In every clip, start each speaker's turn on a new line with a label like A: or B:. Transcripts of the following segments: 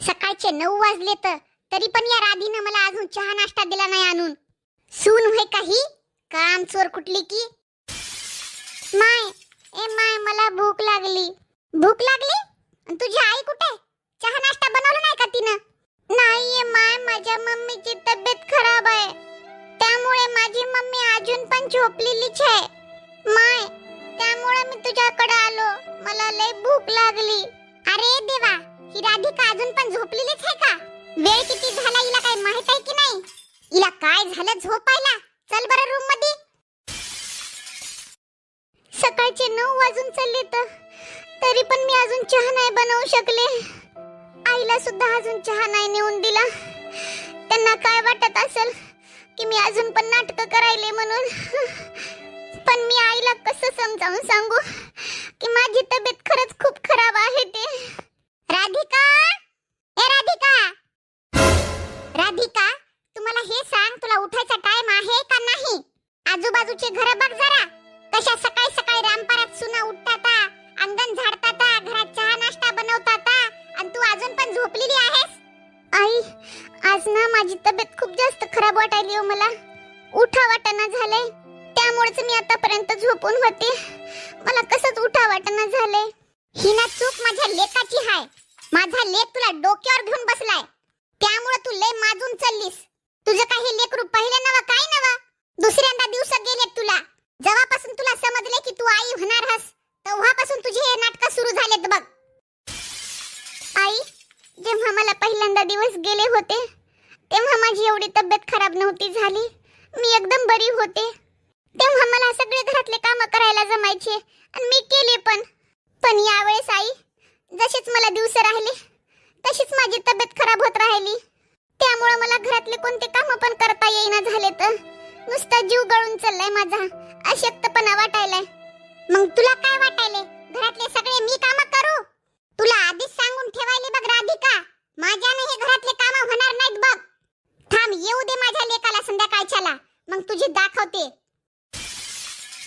A: सकाळचे 9 वाजले तरी पण या राधीनं मला अजून चहा नाश्ता दिला नाही आणून. सून होय काही काम चोर कुठली की. माय मला भूक लागली. भूक लागली? आणि तुझी आई कुठे? चहा नाश्ता बनवला नाही का तिनं? नाहीये माय, माझ्या मम्मीची तब्येत खराब आहे, त्यामुळे माझी मम्मी अजून पण झोपलेलीच आहे. माय, त्यामुळे मी तुझ्याकडे आलो, मला लय भूक लागली. अरे देवा, ही राधिका अजून पण झोपलेलीच आहे का? वेळ किती झाला हिला काय माहित आहे की नाही? हिला काय झालं झोपायला? चल बरं रूम मध्ये. सकाळचे 9 वाजून चालले तरी पण मी अजून चहा नाही बनवू शकले. आईला सुद्धा अजून चहा नाही नेऊन दिला. त्यांना काय वाटत असेल की मी अजून पण नाटक करायले म्हणून. पण मी आईला कसं समजावून सांगू की माझी तब्येत खरंच खूप खराब आहे ते. राधिका, ए राधिका, राधिका, तुम्हाला हे सांग, तुला उठायचा टाइम आहे का नाही? आजूबाजूचे घर बघ जरा, कशा सकाळी सकाळी रामपारात सुना उठताता, अंगण झाडताता, घरात चहा नाश्ता बनवताता, आणि तू अजून पण झोपलेली आहेस. आई, आज ना माझी तब्येत खूप जास्त खराब वाटायली हो मला. उठा वाटना झालंय, त्यामुळेच मी आतापर्यंत झोपून होते. मला कसंच उठा वाटना झालंय. ही ना चूक माझ्या लेकाची आहे. माझा लेक तुला डोक्यावर घेऊन बसलाय, त्यामुळे तू लय माजून चाललीस. तुझं काही लेकरू पहिलं नवा काय नवा, दुसऱ्यांदा दिवस गेले तुला. जेव्हापासून तुला समजले की तू आई होणार आहेस, तेव्हापासून तुझे हे नाटक सुरू झालेत बघ. आई, जेव्हा मला पहिल्यांदा दिवस गेले होते तेव्हा माझी एवढी तब्येत खराब नव्हती झाली. मी एकदम बरी होते. तेव्हा मला सगळे घरातले काम करायला जमायचे आणि मी केले पण यावेळेस आई, जसेच मला दिवस राहिले तशीच माझी तब्येत खराब होत राहिली. त्यामुळे मला घरातले कोणते काम पण करता येईना झाले. तर नुसता जीव गळून चाललाय माझा, अशक्तपणा वाटायलाय. मग तुला काय वाटायले, घरातले सगळे मी काम करू? तुला आधीच सांगून ठेवायले बघ राधिका, माझ्याने हे घरातले काम होणार नाहीत बघ. थांब, येऊ दे माझ्या लेकाला संध्याकाळच्याला, मग तुझी दाखवते.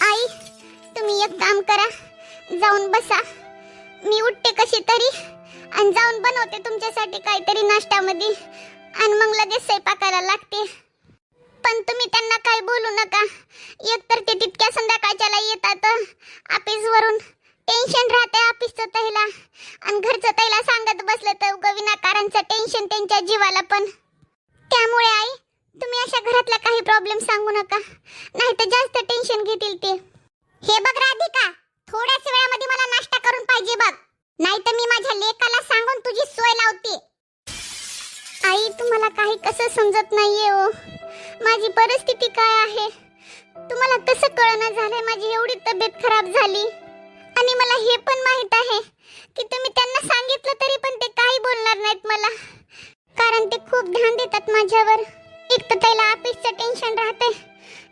A: आई, तुम्ही एक काम करा, जाऊन बसा. मी उठते कशी तरी आणि जाऊन बनवते तुमच्यासाठी काहीतरी नाश्त्यामध्ये, आणि मग लगेच स्वयंपाकाला लागते. पण तुम्ही त्यांना काही बोलू नका. एकतर ते तितक्या संध्याकाळच्याला येतात ऑफिसवरून. टेन्शन राहते ऑफिसचं त्याला, आणि घरचं त्याला सांगत बसलं तर विनाकारणचं टेन्शन त्यांच्या जीवाला पण. त्यामुळे आई, तुम्ही अशा घरातला काही प्रॉब्लेम सांगू नका, नाही तर जास्त टेन्शन घेतील ते. हे बघ राधिका, थोड्याच वेळामध्ये मला नाश्ता करून पाहिजे बघ, नाही तर मी माझ्या लेकाला सांगून तुझी सोय लावते. आई, तुम्हाला काही कसं समजत नाहीये हो, माझी परिस्थिती काय आहे. तुम्हाला कसं कळणं झालंय माझी एवढी तब्येत खराब झाली. आणि मला हे पण माहित आहे की तुम्ही त्यांना सांगितलं तरी पण ते काही बोलणार नाहीत मला, कारण ते खूप ध्यान देतात माझ्यावर. एक तर त्याला ऑफिसचं टेन्शन राहते,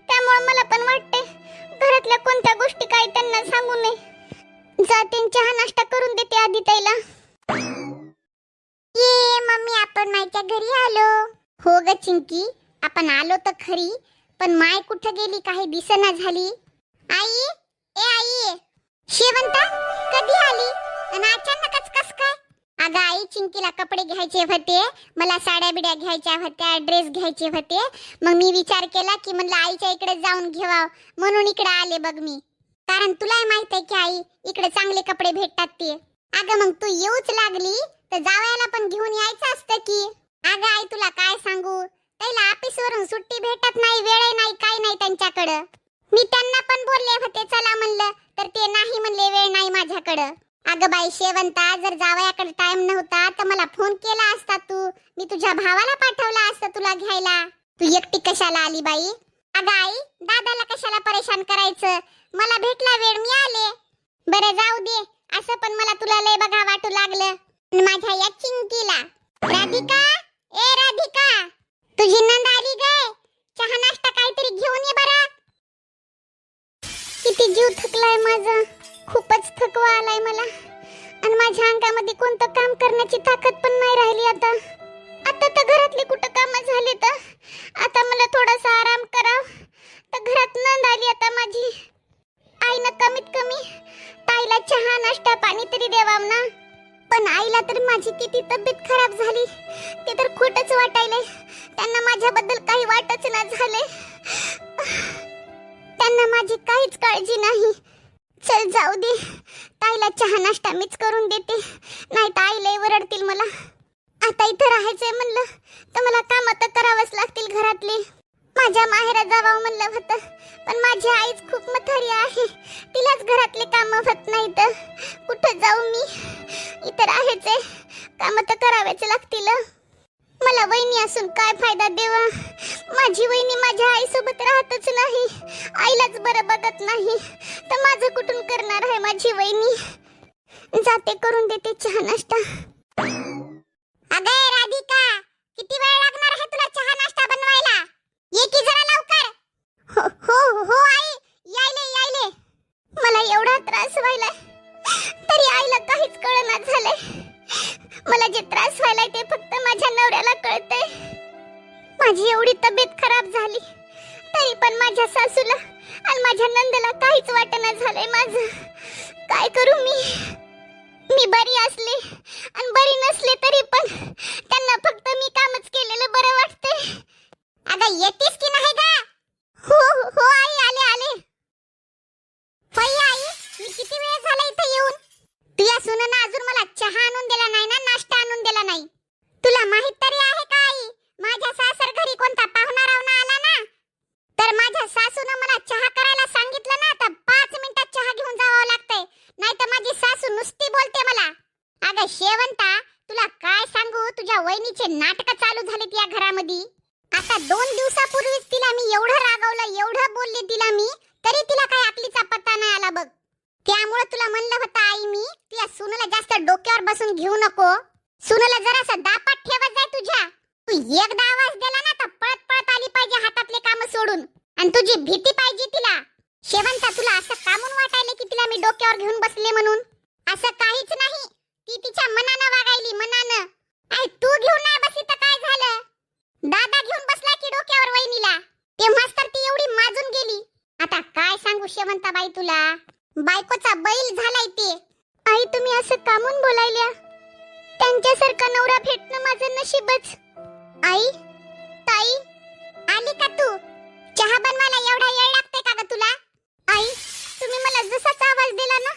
A: त्यामुळे मला पण वाटते घरातल्या कोणत्या गोष्टी काही त्यांना सांगू नये. जाते चहा नाश्ता करून देते आधी त्याला. ये मम्मी, आपण मायच्या घरी आलो. हो ग चिंकी, आपण आलो तर खरी, पण माय कुठे गेली, काही दिसेना झाली. आई, ए आई, शेवंता कधी आली आणि अचानकच कस काय? अगं आई, चिंकीला कपडे घ्यायचे होते, मला साड्या बिड्या घ्यायच्या होत्या, ड्रेस घ्यायचे होते. मग मी विचार केला की म्हणलं आईच्या इकडे जाऊन घेवा, म्हणून इकडे आले बघ मी. कारण तुलाही माहित आहे की आई, इकडे चांगले कपडे भेटतात ते. अगं मग तू येऊच लागली तर जावयाला पण घेऊन यायचं असतं की. अगं आई, तुला काय सांगू, त्याला ऑफिसवरून सुट्टी भेटत नाही, वेळ नाही, काय नाही त्यांच्याकडे. मी त्यांना पण बोलले होते चला म्हणलं, तर ते नाही म्हणले, वेळ नाही माझ्याकडे. अगं बाई शेवंता, जर जावयाकडे टाइम नव्हता तर मला फोन केला असता तू, मी तुझ्या भावाला पाठवला असतं तुला घ्यायला. तू एकटी कशाला आली बाई? अगं आई, दादाला कशाला परेशान करायचं, मला भेटला वेळ मी आले. बरं जाऊ दे, असं पण मला तुला लय बघा वाटू लागलं. माझ्या या चिंकीला. राधिका, ए राधिका, तुझी नंद आली गे, चहा नाश्ता काहीतरी घेऊन ये बरं. किती जीव थकलाय माझा, खूपच थकवा आलाय मला, आणि माझ्या अंगामध्ये कोणतं काम करण्याची ताकद पण नाही राहिली. आता तर घरातले कुठं काम झाले, तर आता मला थोडासा आराम कराव, तर घरात नंद आली आता माझी. आईनं कमीत कमी ताईला चहा नाश्ता पाणी तरी द्यावा ना. पण आईला तर माझी किती तब्येत खराब झाली ते तर खोटच वाटायलंय. त्यांना माझ्याबद्दल काही वाटच ना झाले. त्यांना माझी काहीच काळजी नाही. चल जाऊ दे, ताईला चहा नाश्ता मीच करून देते, नाही तर आई लय वरडतील मला. आता इथं राहायचंय म्हणलं तर मला काम तर करावंच लागतील घरातले. माझ्या माहेरात जावं म्हणलं होतं, पण माझी आईच खूप म्हातारी आहे, तिलाच घरातले काम होत नाही तर कुठं जाऊ मी. इथं राहायचंय, काम तर करावेच लागतील. मला वहिनी असून काय फायदा देवा. माझी वहिनी माझ्या आईसोबत राहतच नाही, आईलाच बरं बघत नाही, तर माझं कुठून करणार आहे माझी वहिनी. जाते करून देते चहा नाश्ता. अगं राधिका, किती वेळ लागणार आहे तुला चहा नाश्ता बनवायला? ये की जरा लवकर. हो हो हो आई, यायले. मला एवढा त्रास व्हायला तरी आईला काहीच कळना झालंय. मला जे त्रास व्हायलाय ते फक्त माझ्या नवऱ्याला कळतंय. माझी एवढी तब्येत खराब झाली तरी पण माझ्या सासूला आणि माझ्या नंदला काहीच वाटना झालंय माझं. काय करू मी बरी असले आणि बरी नसले तरी पण त्यांना फक्त मी कामच केलेलं बरं वाटतंय. अगं येतेस की नाही गा? हो हो आई, आले. होय आई, मी किती वेळ झाला इथे येऊन. तुझ्या सुनेनं अजून मला चहा आणून दिला नाही ना, नाश्ता आणून दिला नाही. तुला माहित तरी आहे का आई, माझ्या सासर घरी कोणता पाहुणा रावणा आला ना तर माझ्या सासूनं मला चहा करायला सांगितलं ना तर 5 मिनिटात चहा घेऊन जावं लागतंय, नाही तर माझी सासू नुसती बोलते मला. अगं शेवंता, तुला काय सांगू, तुझ्या वहिनीचे नाटक चालू झालेत या घरामध्ये. आता 2 दिवसापूर्वीच तिला मी एवढं रागवलं, एवढं बोलले तिला मी, तरी तिला काही अकलीचा पत्ता नाही आला बघ. त्यामुळे तुला म्हणलं होतं आई मी, तुझ्या सुनेला जास्त डोक्यावर बसून घेऊ नको. सुनेला जरासा दापात ठेवत जाय तुझ्या. तू एकदा आवाज दिला ना तर पळत पळत आली पाहिजे हातातले काम सोडून, आणि तुझी भीती पाहिजे तिला. शेवंता, तुला असं कामून वाटायले की तिला मी डोक्यावर घेऊन बसले म्हणून? असं काहीच नाही, ती तिच्या मनानं वागायली, मनानं. आई तू घेऊन नाही बसली तर काय झालं? दादा घेऊन बसला की डोक्यावर वहिनीला, तेव्हाच तर ती एवढी माजून गेली. आता काय सांगू शेवंताबाई तुला, बायकोचा बैल झालाय ते. आई तुम्ही असं कामून बोलायल्या? त्यांच्यासारखा नवरा भेटणं माझं नशीबच. आई, ताई, आली का तू? चहा बनवायला एवढा वेळ लागतोय का ग तुला? आई, तुम्ही मला जसाच आवाज दिला ना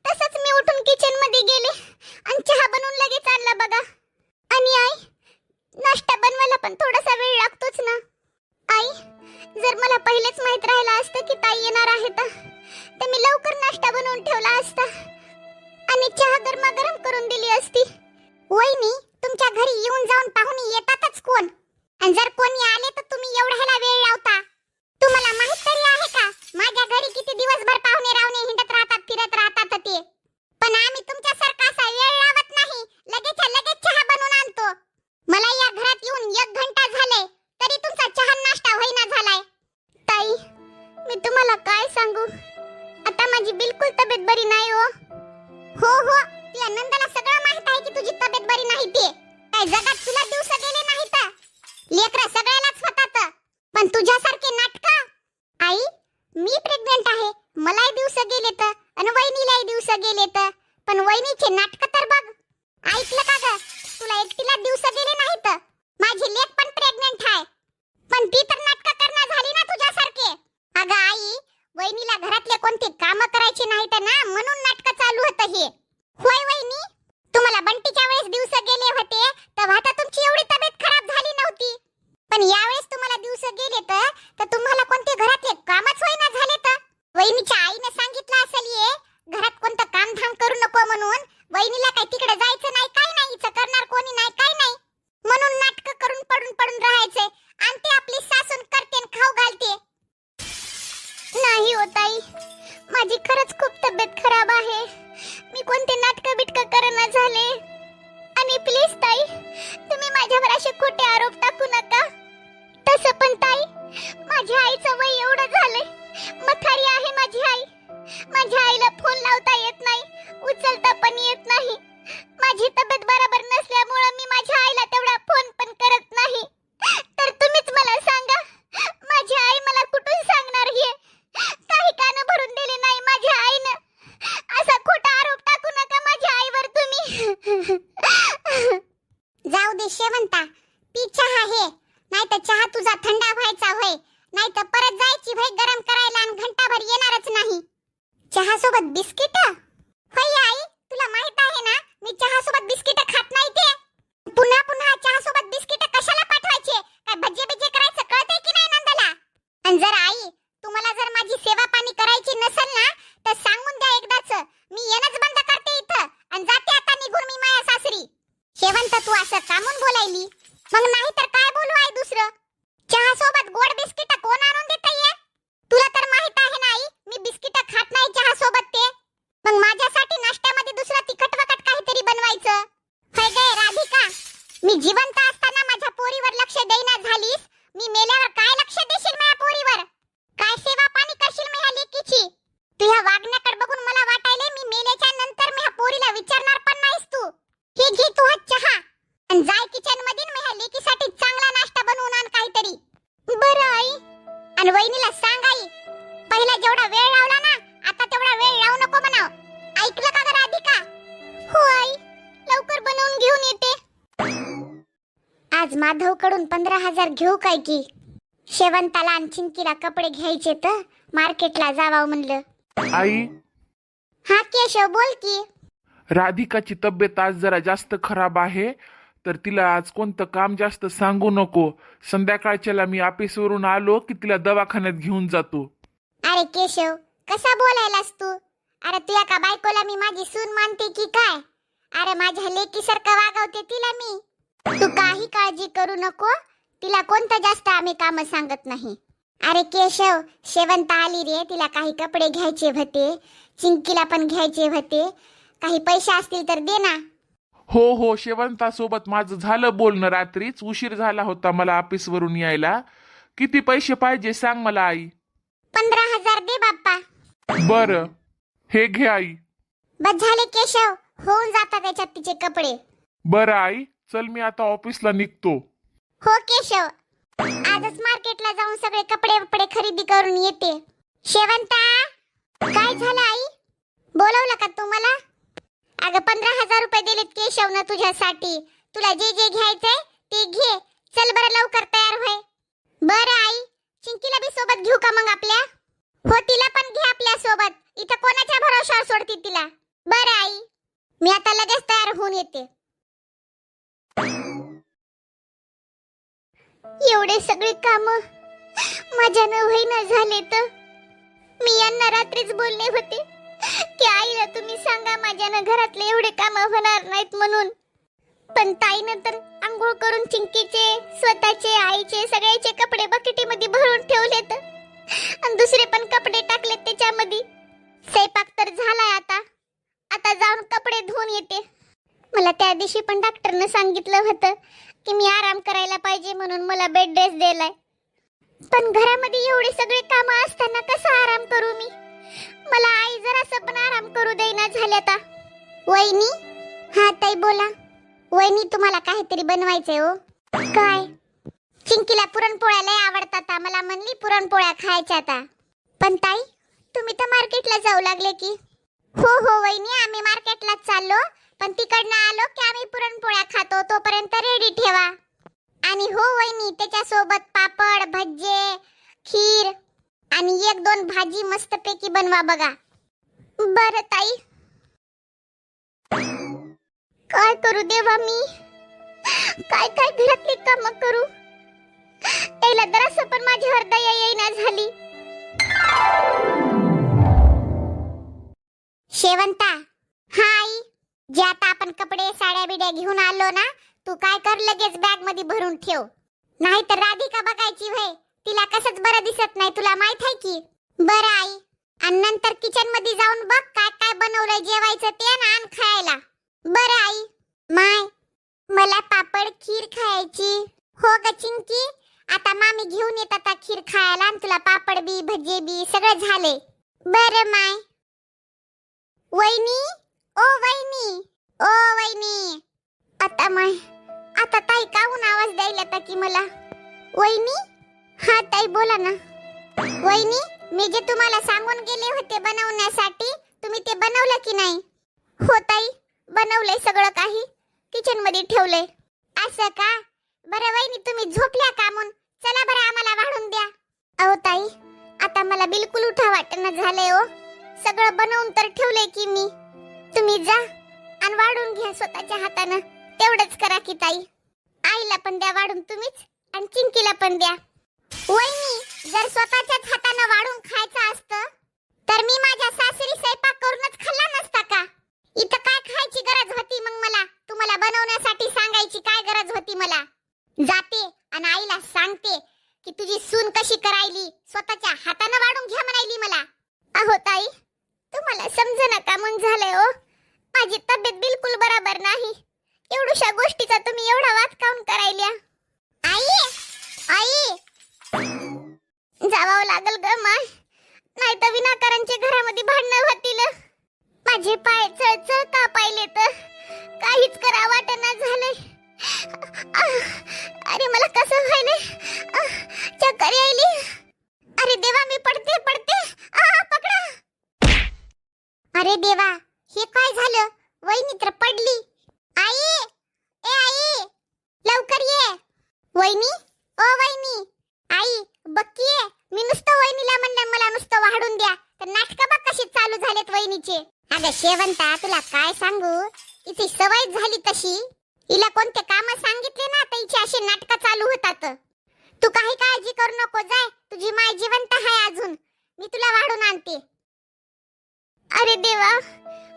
A: तसंच मी उठून किचन मध्ये गेले आणि चहा बनवून लगेच आणला बघा. आणि आई, नाश्ता बनवायला पण थोडासा वेळ लागतोच ना. आई, जर मला पहिलेच माहित राहिलं असतं की ताई येणार आहे तर मी लवकर नाश्ता बनवून ठेवला असता आणि चहा गरमागरम करून दिली असती. वहिनी, तुमच्या घरी येऊन जाऊन पाहुणे येतातच कोण, आणि जर कोणी आले तर तुम्ही एवढ्याला वेळ लावता. तुम्हाला माहित तरी आहे का माझ्या घरी किती दिवसभर पाहुणे रावणे हिंडत राहतात, फिरत राहतात ते. पण आम्ही तुमच्यासारखा असा वेळ लावत नाही, लगेच चहा बनवून आणतो. मला या घरात येऊन 1 घंटा झाले तरी तुमचा चहा नाश्ता होईना झालाय. ताई, मी तुम्हाला काय सांगू, आता माझी बिलकुल तब्येत बरी नाही हो. हो, ती आनंदाला सगळं माहित आहे की तुझी तब्येत बरी नाही ते. काय जगात तुला दिवस गेले नाहीत? लेकरं सगळ्यालाच होतात, पण तुझ्यासारखे नाटक. आई, मी प्रेग्नंट आहे, मलाही दिवस गेलेत आणि वहिनीलाही दिवस गेलेत, पण वहिनीचे नाटक तर बघ. ऐकलं का ग, तुला एकटीला दिवस गेले नाहीत. माझी लेक पण प्रेग्नंट आहे, पण ती तर नाटक करणं झाली ना तुझ्यासारखे. अगं आई, वहिनीला घरातले कोणते काम करायचे नाहीत ना, म्हणून नाटक चालू होतं हे. होय वहिनी, तुम्हाला बंटीच्या वेळेस दिवस गेले होते तेव्हा तर तुमची एवढी तब्येत खराब झाली नव्हती, पण यावेळेस तुम्हाला दिवस गेले तर तुम्हाला कोणते घरातले कामच होईना झाले. तर वहिनीच्या आईने सांगितलं असेल ये घरात कोणतं कामधाम करू नको म्हणून. वहिनीला काय तिकडे जायचं नाही, काय नाही, इथं करणार कोणी नाही, काय नाही, म्हणून नाटक करून पडून राहायचंय. आणि ते आपली सासून करते आणि खाऊ घालते. नाही हो ताई, माझी खरंच खूप तब्येत खराब आहे, मी कोणते नाटक बिटक करना झाले. आणि प्लीज ताई, तुम्ही माझ्यावर असे खोटे आरोप टाकू नका. तसं पण ताई, माझ्या आईचं वय एवढं झालंय, म्हातारी आहे माझी आई. माझ्या आईला फोन लावता येत नाही, उचलता पण येत नाही. माझी तब्येत बरोबर नसल्यामुळे मी माझ्या आईला तेवढा फोन पण करत नाही. तर तुम्हीच मला सांगा, माझी आई मला कुठून सांगणार हे? काही कान भरून दिले नाही माझ्या आईनं. असा खोटा आरोप टाकू नका माझ्या आईवर तुम्ही. दे शेवंता, पी चहा हे, नाही तर चहा तुझा थंडा व्हायचा होय, नाही तर परत जायची भाई गरम करायला आणि घंटाभर येणारच नाही. चहा सोबत बिस्किट? होय आई, तुला माहित आहे ना मी चहा सोबत बिस्किट खात नाही ते. पुन्हा पुन्हा चहा सोबत बिस्किट कशाला पाठवायचे? काय भज्जे बिज्जे करायचं कळतंय की नाही नंदला? आणि जर आई तुम्हाला जर माझी सेवा पाणी करायची नसेल ना तर सांगून द्या एकदाच, मी येणंच बंद करते इथं आणि जाते आता निघून मी माया सासरी. शेवंत तू असं कामून बोलायली? मग नाही तर काय बोलू आई दुसरं? चहा सोबत गोड बिस्किट कोण आणून देतंय? तुला तर माहित आहे ना आई, मी बिस्किट खात नाही चहा सोबत ते. मग माझ्यासाठी नाश्त्यामध्ये दुसरं तिखट वखट काहीतरी बनवायचं. होय गे राधिका, मी जिवंत असताना माझ्या पोरीवर लक्ष देईना झालीस, मी मेल्यावर काय लक्ष देशील माझ्या पोरीवर? काय सेवा पाणी करशील माझ्या लेकीची? तुझ्या वागण्याकडे बघून मला वाटायले मी मेल्याच्या नंतर माझ्या पोरीला विचारणार पण नाहीस तू. हे घे तू हा चहा आणि जाय किचन मध्ये माझ्या लेकीसाठी चांगला नाश्ता बनवून आण काहीतरी. बरं आई. आणि वहिनीला सांग आई, पहिला जेवढा वेळ लावला ना आता तेवढा वेळ लावू नको म्हणाव. ऐकलं का ग राधिका? हो आई, लवकर बनवून घेऊन येते. आज माधव कडून 15,000 घेऊ काय की? शेवंताला आणि चिंकीला कपडे घ्यायचे तर मार्केटला जावाव म्हणलं.
B: आई,
A: हा केशव बोल की.
B: राधिकाची तब्येत आज जरा जास्त खराब आहे, तर तिला आज कोणतं काम जास्त सांगू नको. संध्याकाळच्याला मी ऑफिसवरून आलो की तिला दवाखान्यात घेऊन जातो.
A: अरे केशव, कसा बोलायलास तू? अरे तुया का बायकोला मी माझी सून मानते की काय? अरे माझ्या लेकीसारखं वागवते तिला मी. तू काही काळजी करू नको, तिला कोणतं जास्त आम्ही काम सांगत नाही. अरे केशव, शेवंता आली रे, तिला काही कपडे घ्यायचे होते, चिंकीला पण घ्यायचे होते, काही पैसे असतील तर दे ना.
B: हो हो, शेवंतासोबत माझं झालं बोलणं रात्रीच, उशीर झाला होता मला ऑफिसवरून यायला. किती पैसे पाहिजे सांग मला आई.
A: 15,000 दे बाप्पा.
B: बरं, हे घे आई.
A: बस झाले केशव, होऊन जातात त्याच्यात तिचे कपडे.
B: बरं आई, चल मी आता ऑफिसला निघतो.
A: हो केशव, आजच मार्केटला जाऊन सगळे कपडे खरेदी करून येते. शेवंता, काय झालं आई? बोलवलं का तू मला? अगं 15,000 रुपये दिलेत केशवनं तुझ्यासाठी. तुला जे जे घ्यायचंय ते घे. चल बरं लवकर तयार व्हाय. बरं आई, चिंकीला बी सोबत घेऊ का मग आपल्या? हो, तिला पण घे आपल्या सोबत. इथं कोणाच्या भरोशावर सोडती तिला? बरं आई, मी आता लगेच तयार होऊन येते. एवढे सगळे काम माझ्यानं होईना झाले तर मी यांना रात्रीच बोलले होते की आईला तुम्ही सांगा माझ्यानं घरातले एवढे काम होणार नाहीत म्हणून. पण ताईनं तर आंघोळ करून चिंकीचे, स्वतःचे, आईचे सगळ्याचे कपडे बकेटीमध्ये भरून ठेवलेत आणि दुसरे पण कपडे टाकलेत त्याच्यामध्ये. स्वयंपाक तर झालाय आता. आता जाऊन कपडे धुवून येते. मला त्या दिवशी पण डॉक्टरनं सांगितलं होतं की मी आराम करायला पाहिजे म्हणून मला बेड रेस्ट दिलाय. पण घरामध्ये एवढे सगळे काम असताना कसा आराम करू मी? मला आई जरासं पण आराम करू देईना झाल्या आता. वहिनी, हा ताई बोला. वहिनी, तुम्हाला काहीतरी बनवायचंय हो. काय? चिंकीला पुरणपोळ्या लय आवडतात, मला म्हणली पुरणपोळ्या खायच्या आता. पण ताई, तुम्ही तर मार्केटला जाऊ लागले की. हो हो वहिनी, आम्ही मार्केटला चाललो, पण तिकडनं आलो की आम्ही पुरणपोळ्या खातो, तोपर्यंत रेडी ठेवा. आणि हो वहिनी, त्याच्यासोबत पापड, भज्जे, खीर आणि 1-2 भाजी मस्तपैकी बनवा बघा. बरं ताई. काय करू देवा मी? काय काय घरातली काम करू? त्याला जरासं पण माझ्यावर दया येईना झाली. शेवंता, हा आई, जे आता आपण कपडे साड्या बिड्या घेऊन आलो ना, तू काय कर लगेच बॅग मध्ये भरून ठेव. नाही तर राधिका बघायची व्हय, तिला कसंच बरं दिसत नाही, तुला माहित आहे की. बरं आई, आणि नंतर किचन मध्ये जाऊन बघ काय काय बनवलंय जेवायचं ते आण खायला. बरं आई. माय, मला पापड खीर खायची. हो ग चिंकी, आता मामी घेऊन येतात खीर खायला आणि तुला पापड बी भजे बी सगळं झाले. बरं माय. वहिनी, ओ वहिनी, ओ वहिनी. आता माय, आता ताई काहून आवाज द्यायला ता की मला? वहिनी, हा ताई बोला ना. वहिनी, मी जे तुम्हाला सांगून गेले होते बनवण्यासाठी, तुम्ही ते बनवलं की नाही? हो ताई, बनवलंय सगळं काही, किचन मध्ये ठेवलंय. असं का? बरं वहिनी, तुम्ही झोपल्या का म्हणून? चला बरं, आम्हाला वाढून द्या. अहो ताई, आता मला बिलकुल उठा वाटणं झालंय हो. सगळं बनवून तर ठेवलंय की मी. तुम्ही जा आणि वाढून घ्या स्वतःच्या हातानं. तेवढंच करा की ताई. आईला पण द्या वाढून तुम्हीच, आणि चिंकीला पण द्या. वहिनी, जर स्वतःच्याच हातानं वाढून खायचं असतं तर मी माझ्या सासरी स्वयंपाक करूनच खाल्ला नसता का? इथं काय खायची गरज होती मग मला? तुम्हाला बनवण्यासाठी सांगायची काय गरज होती मला? जाते आणि आईला सांगते की तुझी सून कशी करायली, स्वतःच्या हातानं वाढून घ्या म्हणायली मला. अहो ताई, तुम्हाला समजना का म्हणून झालंय हो. माझी तब्येत बिलकुल बरोबर नाही. एवढ्याशा गोष्टीचा तुम्ही एवढा वाद काऊन करायल्या? आई, आई, जावं लागल ग माय, नाही तर विनाकारणचे घरामध्ये भांडणं होतील. माझे पाय चळचळ का पाहिले तर काहीच करा वाटना झालंय. अरे मला कसं व्हायलंय, चक्कर यायली. अरे देवा, मी पडते पडते. पकडा. अरे देवा, हे काय झालं? वहिनी तर पडली. आई, ए आई, लवकर ये. वहिनी, ओ वहिनी. आई बक्की, मी नुसतं वहिनीला म्हणलं मला नुसतं वाढून द्या, तर नाटकं बघ कशी चालू झालेत वहिनीचे. अगं शेवंता, तुला काय सांगू, हिची सवय झाली तशी. हिला कोणते काम सांगितले ना तर हिची अशी नाटकं चालू होतात. तू काही काळजी करू नको, जाय, तुझी माय जिवंत आहे अजून. मी तुला वाढून आणते. अरे देवा,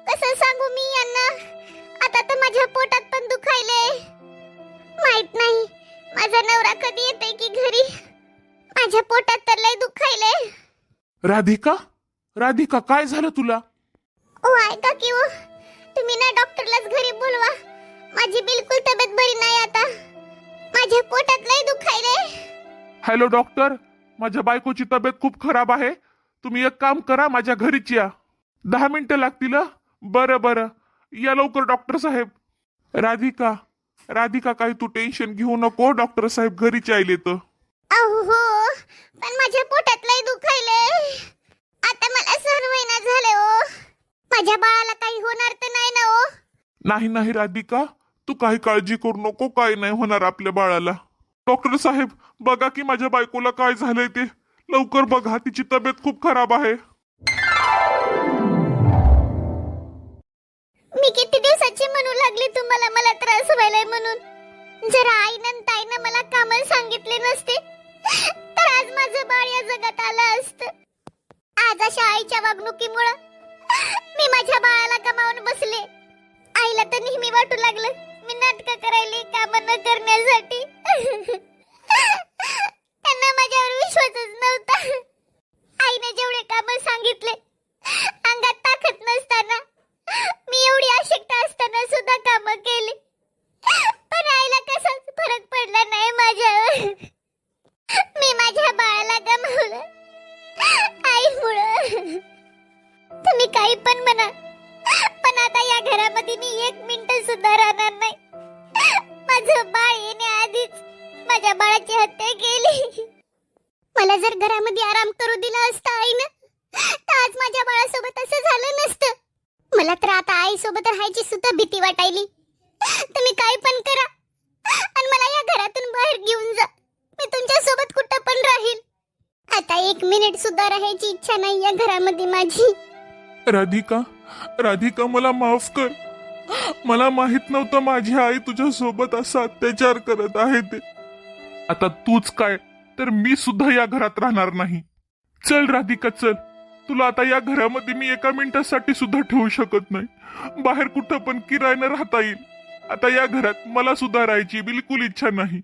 A: कसं सांगू मी यांना? आता तर माझ्या पोटात पण दुखायले. माहित नाही माझा नवरा कधी येतोय की घरी. माझ्या पोटात तर लय दुखायले.
B: राधिका, राधिका, काय झालं तुला?
A: ओ ऐका की ओ, तुम्ही ना डॉक्टरलाच घरी बोलवा. माझी बिलकुल तब्येत बरी नाही आता. माझ्या पोटात लय दुखायले.
B: हॅलो डॉक्टर, माझ्या बायकोची तब्येत खूप खराब आहे. तुम्ही एक काम करा, माझ्या घरीच या. 10 मिनिटं लागतील. बरं बरं, या लवकर डॉक्टर साहेब. राधिका, राधिका, काही तू टेन्शन घेऊ नको, डॉक्टर साहेब घरीच आले तर.
A: अहो हो, पण माझ्या पोटात लय दुखायले. आता मला सहन होईना झाले हो. माझ्या बाळाला काही होणार तर नाही ना हो?
B: नाही नाही राधिका, तू काही काळजी करू नको, काय नाही होणार आपल्या बाळाला. डॉक्टर साहेब बघा की माझ्या बायकोला काय झालंय ते. लवकर बघा, तिची तब्येत खूप खराब आहे.
A: मी किती दिवसाची म्हणू लागली तुम्हाला मला त्रास व्हायलाय म्हणून. जरा आईनं ताईनं मला कामाला सांगितले नसते तर आज माझं बाळ या जगात आलं असतं. आज अशा आईच्या वागणुकीमुळे मी माझ्या बाळाला गमावून बसले. आईला तर नेहमी वाटू लागलं मी नाटकं करायली काम न करण्यासाठी. त्यांना माझ्यावर विश्वासच नव्हता. आईने जेवढे काम सांगितले, अंगात ताकद नसताना, मी एवढी अशक्त असताना सुद्धा काम केली, पण आईला कसाच फरक पडला नाही माझ्यावर. मी माझ्या बाळाला गमावलं आईमुळं. तुम्ही काही पण म्हणा, पण आता या घरामध्ये मी 1 मिनिट सुद्धा राहणार नाही. माझं बाळ येण्याआधीच माझ्या बाळाची हत्या केली. मला जर घरामध्ये आराम करू दिला असता आईनं, तर आज माझ्या बाळासोबत असं झालं नसतं. मला तर आता आईसोबत राहायची सुद्धा भीती वाटायली. तुम्ही काही पण करा आणि मला या घरातून बाहेर घेऊन जा. मी तुमच्या सोबत कुठं पण राहील. आता 1 मिनिट सुद्धा राहायची इच्छा नाही या घरामध्ये माझी.
B: राधिका, राधिका, मला माफ कर. मला माहित नव्हतं माझी आई तुझ्या सोबत असा अत्याचार करत आहे ते. आता तूच काय तर मी सुद्धा या घरात राहणार नाही. चल राधिका, चल. तुला आता या घरामध्ये मी 1 मिनिटासाठी सुद्धा ठेवू शकत नाही. बाहेर कुठं पण किरायानं राहता येईल. आता या घरात मला सुद्धा राहायची बिलकुल इच्छा नाही.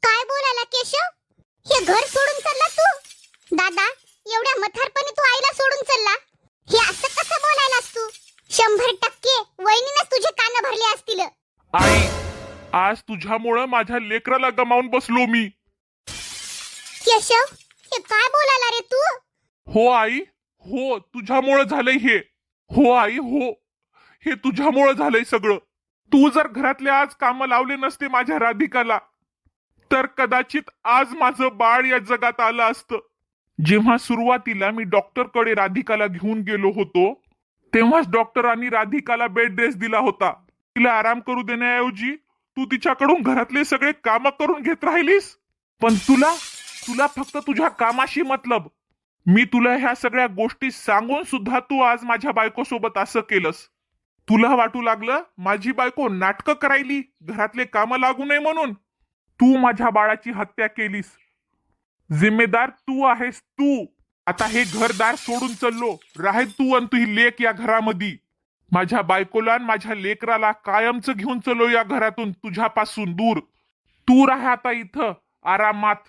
A: काय बोलायला केशव? हे घर सोडून चालला तू? दादा, एवढ्या मथारपणे तू आईला सोडून चालला? हे असं कसं बोलायलास तू? 100% वहिनीनेच तुझे कान भरले असतील.
B: आई, आज तुझ्यामुळं माझ्या लेकराला गमावून बसलो मी.
A: केशव, हे काय बोलायला रे तू?
B: हो आई, हो, तुझ्यामुळं झालंय हे. हो आई, हो, हे तुझ्यामुळं झालंय सगळं. तू जर घरातले आज काम लावले नसते माझ्या राधिकाला, तर कदाचित आज माझं बाळ या जगात आलं असतं. जेव्हा सुरुवातीला मी डॉक्टरकडे राधिकाला घेऊन गेलो होतो, तेव्हाच डॉक्टरांनी राधिकाला बेड रेस्ट दिला होता. तिला आराम करू देण्याऐवजी तू तिच्याकडून घरातले सगळे काम करून घेत राहिलीस. पण तुला फक्त तुझ्या कामाशी मतलब. मी तुला ह्या सगळ्या गोष्टी सांगून सुद्धा तू आज माझ्या बायकोसोबत असं केलंस. तुला वाटू लागलं माझी बायको नाटकं करायली घरातले काम लागू नये म्हणून. तू माझ्या बाळाची हत्या केलीस. जिम्मेदार तू आहेस तू. आता हे घरदार सोडून चाललो. राह तू आणि तुझी लेक या घरामध्ये. माझ्या बायकोला आणि माझ्या लेकराला कायमचं घेऊन चलो या घरातून तुझ्यापासून दूर. तू राह आता इथं आरामात.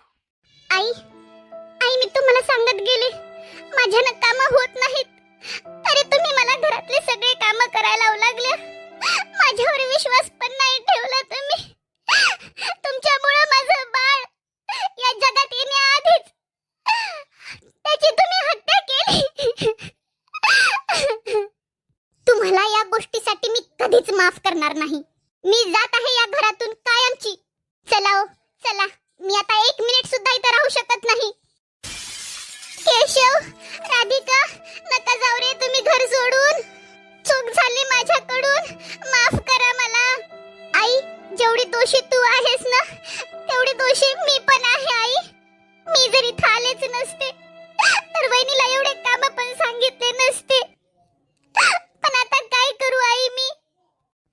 A: आई आई मी तुम्हाला सांगत गेले माझ्यानं कामं होत नाहीत, तरी तुम्ही मला घरातले सगळे काम करायला लावू लागले. माझ्यावर विश्वास पण नाही ठेवला तुम्ही. तुमच्यामुळे माझं बाळ या जगात येण्याआधीच त्याची तुम्ही हत्या केली. तुम्हाला या गोष्टीसाठी मी कधीच माफ करणार नाही. मी जात आहे या घरातून कायमची. चला ओ चला, मी आता 1 मिनिट सुद्धा इथे राहू शकत नाही. केशव, राधिका, नका जाऊ रे तुम्ही घर सोडून. चूक झाली माझ्याकडून, माफ करा मला. आई, जेवढी दोषी तू आहेस ना तेवढी दोषी मी पण आहे आई. मी जर इथं आलेच नसते तर वहिनीला एवढे काम पण सांगितले नसते. पण आता काय करू आई मी.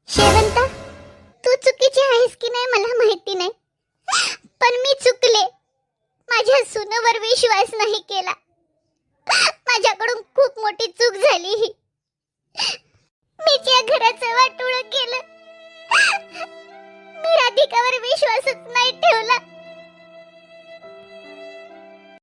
A: शेवंता, तू चुकीची आहेस की नाही मला माहिती नाही, पण मी चुकले. माझ्या सुनेवर विश्वास नाही केला. माझ्याकडून खूप मोठी चूक झाली ही. मीच या घराचं वाटोळं केलं. मी राधिकावर विश्वासच नाही ठेवला.